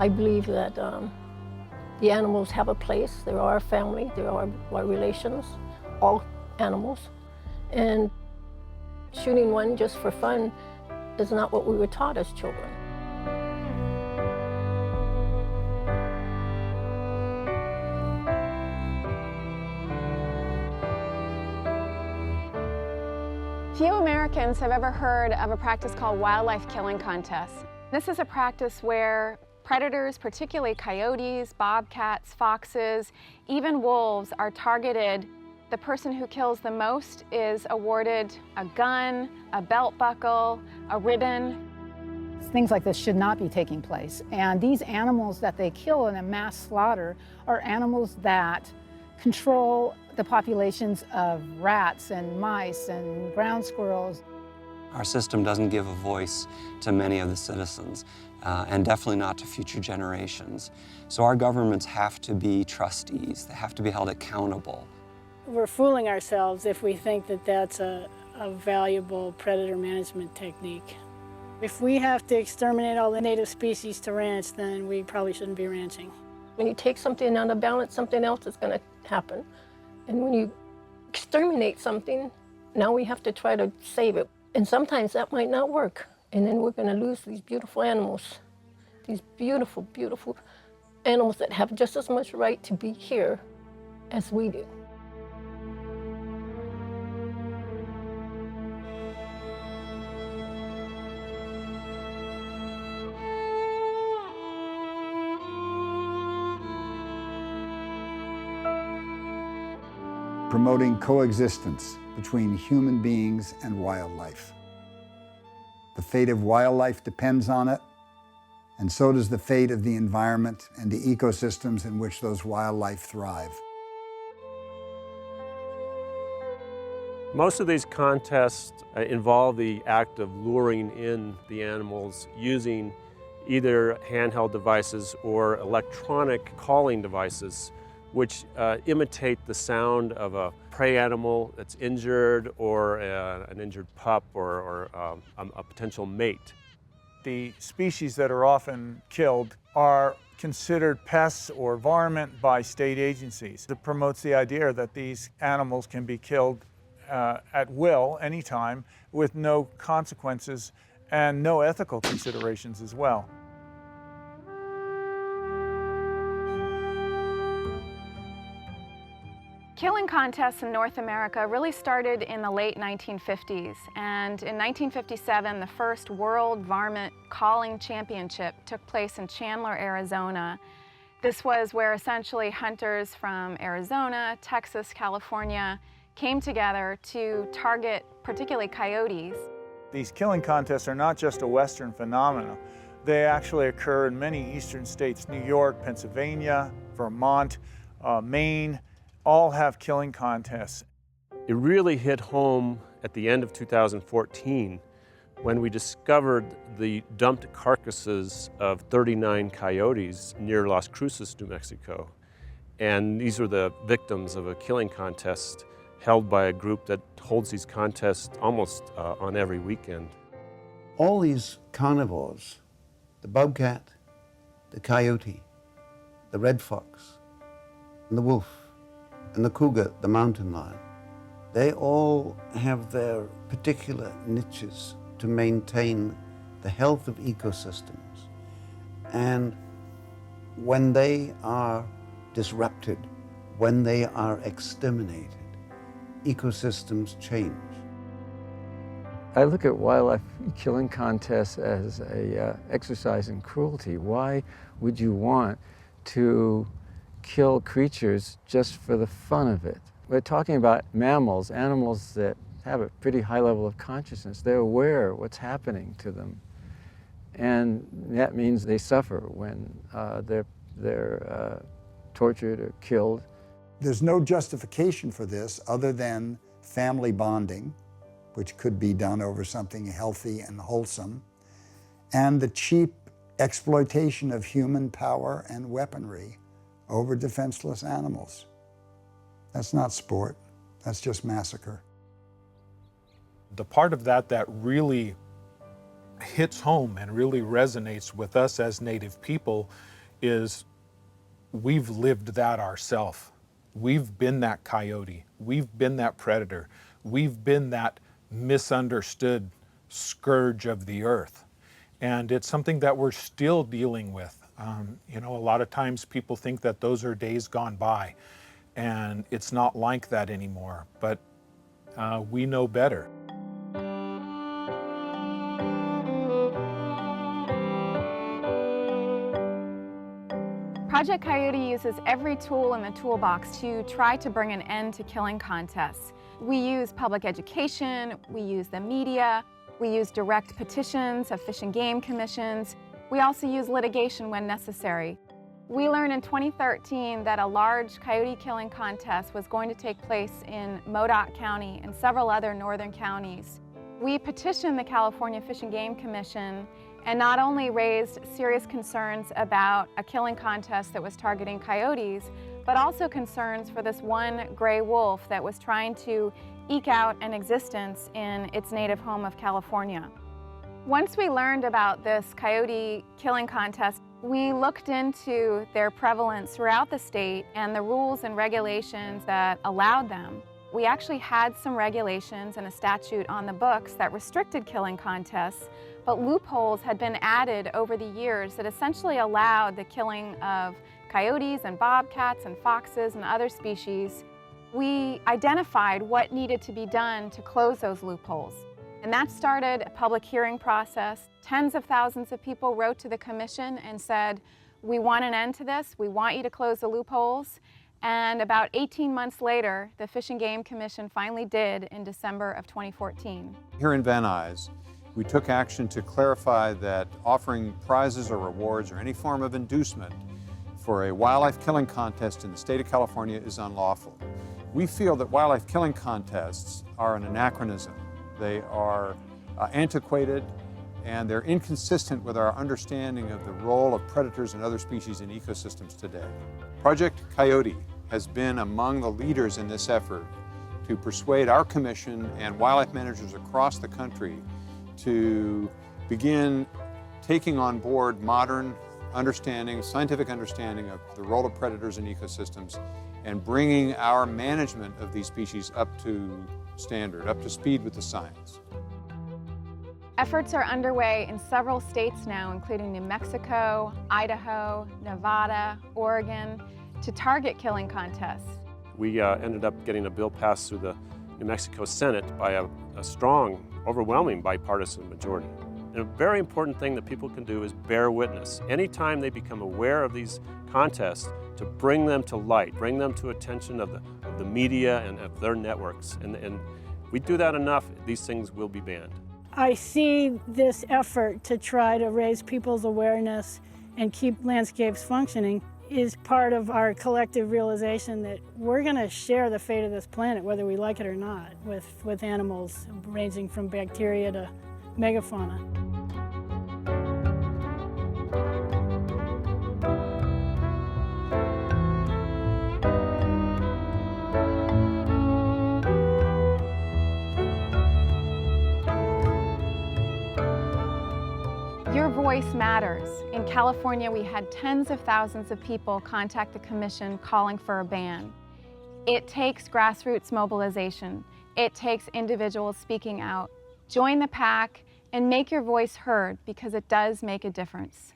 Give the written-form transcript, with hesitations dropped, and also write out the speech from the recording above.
I believe that the animals have a place. They are our family, they are our relations, all animals. And shooting one just for fun is not what we were taught as children. Few Americans have ever heard of a practice called wildlife killing contests. This is a practice where predators, particularly coyotes, bobcats, foxes, even wolves, are targeted. The person who kills the most is awarded a gun, a belt buckle, a ribbon. Things like this should not be taking place. And these animals that they kill in a mass slaughter are animals that control the populations of rats and mice and ground squirrels. Our system doesn't give a voice to many of the citizens, and definitely not to future generations. So our governments have to be trustees. They have to be held accountable. We're fooling ourselves if we think that that's a valuable predator management technique. If we have to exterminate all the native species to ranch, then we probably shouldn't be ranching. When you take something out of balance, something else is going to happen. And when you exterminate something, now we have to try to save it. And sometimes that might not work. And then we're going to lose these beautiful animals, these beautiful, beautiful animals that have just as much right to be here as we do. Promoting coexistence between human beings and wildlife. The fate of wildlife depends on it, and so does the fate of the environment and the ecosystems in which those wildlife thrive. Most of these contests involve the act of luring in the animals using either handheld devices or electronic calling devices, which imitate the sound of a prey animal that's injured or an injured pup or a potential mate. The species that are often killed are considered pests or varmint by state agencies. It promotes the idea that these animals can be killed at will, anytime, with no consequences and no ethical considerations as well. Killing contests in North America really started in the late 1950s, and in 1957 the first World Varmint Calling Championship took place in Chandler, Arizona. This was where essentially hunters from Arizona, Texas, California came together to target particularly coyotes. These killing contests are not just a Western phenomenon. They actually occur in many eastern states. New York, Pennsylvania, Vermont, Maine, all have killing contests. It really hit home at the end of 2014 when we discovered the dumped carcasses of 39 coyotes near Las Cruces, New Mexico. And these were the victims of a killing contest held by a group that holds these contests almost on every weekend. All these carnivores, the bobcat, the coyote, the red fox, and the wolf, and the cougar, the mountain lion, they all have their particular niches to maintain the health of ecosystems. And when they are disrupted, when they are exterminated, ecosystems change. I look at wildlife killing contests as an exercise in cruelty. Why would you want to kill creatures just for the fun of it? We're talking about mammals, animals that have a pretty high level of consciousness. They're aware of what's happening to them. And that means they suffer when they're tortured or killed. There's no justification for this other than family bonding, which could be done over something healthy and wholesome, and the cheap exploitation of human power and weaponry over defenseless animals. That's not sport, that's just massacre. The part of that that really hits home and really resonates with us as Native people is we've lived that ourselves. We've been that coyote. We've been that predator. We've been that misunderstood scourge of the earth. And it's something that we're still dealing with. You know, a lot of times people think that those are days gone by, and it's not like that anymore, but we know better. Project Coyote uses every tool in the toolbox to try to bring an end to killing contests. We use public education, we use the media, we use direct petitions of fish and game commissions. We also use litigation when necessary. We learned in 2013 that a large coyote killing contest was going to take place in Modoc County and several other northern counties. We petitioned the California Fish and Game Commission and not only raised serious concerns about a killing contest that was targeting coyotes, but also concerns for this one gray wolf that was trying to eke out an existence in its native home of California. Once we learned about this coyote killing contest, we looked into their prevalence throughout the state and the rules and regulations that allowed them. We actually had some regulations and a statute on the books that restricted killing contests, but loopholes had been added over the years that essentially allowed the killing of coyotes and bobcats and foxes and other species. We identified what needed to be done to close those loopholes. And that started a public hearing process. Tens of thousands of people wrote to the commission and said, we want an end to this, we want you to close the loopholes. And about 18 months later, the Fish and Game Commission finally did in December of 2014. Here in Van Nuys, we took action to clarify that offering prizes or rewards or any form of inducement for a wildlife killing contest in the state of California is unlawful. We feel that wildlife killing contests are an anachronism. They are antiquated, and they're inconsistent with our understanding of the role of predators and other species in ecosystems today. Project Coyote has been among the leaders in this effort to persuade our commission and wildlife managers across the country to begin taking on board modern understanding, scientific understanding of the role of predators in ecosystems and bringing our management of these species up to standard, up to speed with the science. Efforts are underway in several states now, including New Mexico, Idaho, Nevada, Oregon, to target killing contests. We ended up getting a bill passed through the New Mexico Senate by a strong, overwhelming bipartisan majority. And a very important thing that people can do is bear witness. Anytime they become aware of these contests, to bring them to light, bring them to attention of the media and of their networks. And if we do that enough, these things will be banned. I see this effort to try to raise people's awareness and keep landscapes functioning is part of our collective realization that we're going to share the fate of this planet, whether we like it or not, with animals ranging from bacteria to megafauna. Your voice matters. In California, we had tens of thousands of people contact the commission calling for a ban. It takes grassroots mobilization. It takes individuals speaking out. Join the pack and make your voice heard, because it does make a difference.